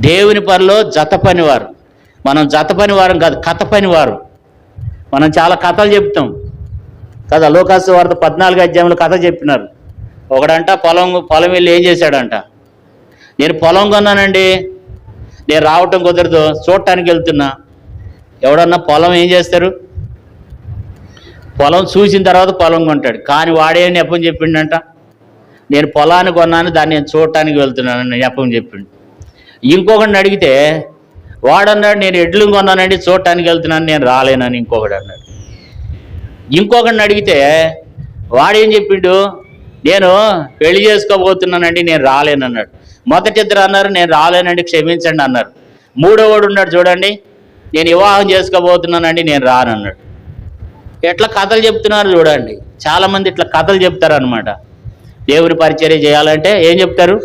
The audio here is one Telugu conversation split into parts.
దేవుని పనిలో జత పనివారు. మనం జత పనివారం కాదు, కథ పనివారు. మనం చాలా కథలు చెప్తాం కదా. లోకాసు వార్త 14 అధ్యాయంలో కథ చెప్పినారు. ఒకడంట పొలం వెళ్ళి ఏం చేశాడంట, నేను పొలం కొన్నానండి, నేను రావటం కుదరదు, చూడటానికి వెళ్తున్నా. ఎవడన్నా పొలం ఏం చేస్తారు, పొలం చూసిన తర్వాత పొలం కొంటాడు. కానీ వాడే నెపం చెప్పిండంట, నేను పొలాన్ని కొన్నాను, దాన్ని నేను చూడటానికి వెళ్తున్నానని నెపం చెప్పిండు. ఇంకొకడిని అడిగితే వాడన్నాడు, నేను ఎడ్లు కొన్నానండి, చూడటానికి వెళ్తున్నాను, నేను రాలేనని ఇంకొకడు అన్నాడు. ఇంకొకడిని అడిగితే వాడేం చెప్పిండు, నేను పెళ్లి చేసుకోబోతున్నానండి, నేను రాలేనన్నాడు. మొదటి ఇద్దరు అన్నారు, నేను రాలేనండి, క్షమించండి అన్నారు. మూడోవాడు ఉన్నాడు చూడండి, నేను వివాహం చేసుకోబోతున్నానండి, నేను రానన్నాడు. ఎట్లా కథలు చెప్తున్నారు చూడండి. చాలామంది ఇట్లా కథలు చెప్తారు అనమాట. దేవుని పరిచర్య చేయాలంటే ఏం చెప్తారు,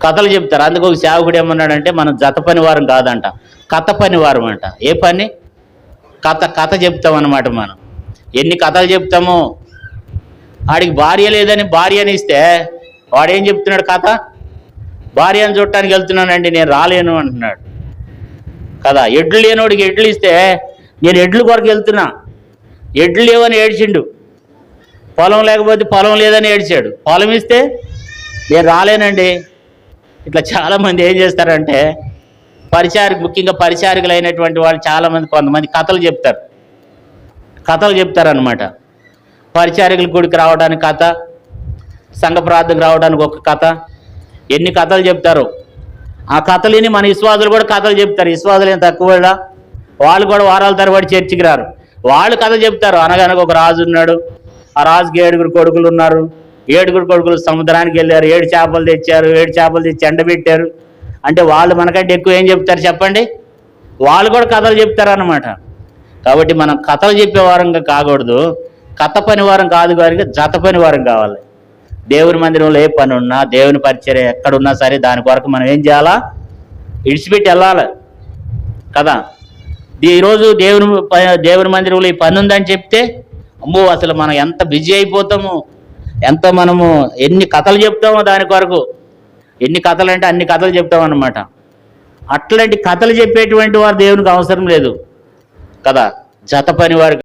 కథలు చెప్తారు. అందుకు ఒక సేవకుడు ఏమన్నాడంటే, మనం జత పనివారం కాదంట, కథ పనివారం అంట. ఏ పని? కథ చెప్తాం అన్నమాట. మనం ఎన్ని కథలు చెప్తామో. వాడికి భార్య లేదని భార్యని ఇస్తే వాడేం చెప్తున్నాడు, కథ భార్యను చూడటానికి వెళ్తున్నానండి, నేను రాలేను అంటున్నాడు కదా. ఎడ్లు లేనివాడికి ఎడ్లు ఇస్తే నేను ఎడ్లు కొరకు వెళ్తున్నా, ఎడ్లు లేవని ఏడ్చిండు. పొలం లేకపోతే పొలం లేదని ఏడ్చాడు. పొలం ఇస్తే నేను రాలేనండి. ఇట్లా చాలామంది ఏం చేస్తారంటే, ముఖ్యంగా పరిచారికులైనటువంటి వాళ్ళు చాలామంది కొంతమంది కథలు చెప్తారనమాట. పరిచారికుల గుడికి రావడానికి కథ, సంఘ ప్రార్థనకు రావడానికి ఒక కథ, ఎన్ని కథలు చెప్తారు. ఆ కథలని మన విశ్వాసులు కూడా కథలు చెప్తారు. విశ్వాసులు ఏం తక్కువ, వాళ్ళు కూడా వారాల తరబడి చర్చికి రారు, వాళ్ళు కథ చెప్తారు. అనగనగా ఒక రాజు ఉన్నాడు, ఆ రాజుకి 7 కొడుకులు ఉన్నారు. 7 కొడుకులు సముద్రానికి వెళ్ళారు, 7 చేపలు తెచ్చారు, 7 చేపలు తెచ్చి ఎండబెట్టారు. అంటే వాళ్ళు మనకంటే ఎక్కువ ఏం చెప్తారు చెప్పండి, వాళ్ళు కూడా కథలు చెప్తారన్నమాట. కాబట్టి మనం కథలు చెప్పేవారంగా కాకూడదు, కథ పనివారం కాదు, కానీ జత పనివారం కావాలి. దేవుని మందిరంలో ఏ పని ఉన్నా, దేవుని పరిచర్య ఎక్కడున్నా సరే, దాని కొరకు మనం ఏం చేయాలా, ఇడిచిపెట్టి వెళ్ళాలి కదా. ఈరోజు దేవుని మందిరంలో ఈ పని ఉందని చెప్తే, అమ్మో అసలు మనం ఎంత బిజీ అయిపోతాము, ఎంత మనము ఎన్ని కథలు చెప్తామో దాని కొరకు. ఎన్ని కథలు అంటే అన్ని కథలు చెప్తామన్నమాట. అట్లాంటి కథలు చెప్పేటువంటి వారు దేవునికి అవసరం లేదు కదా. జత పని వారికి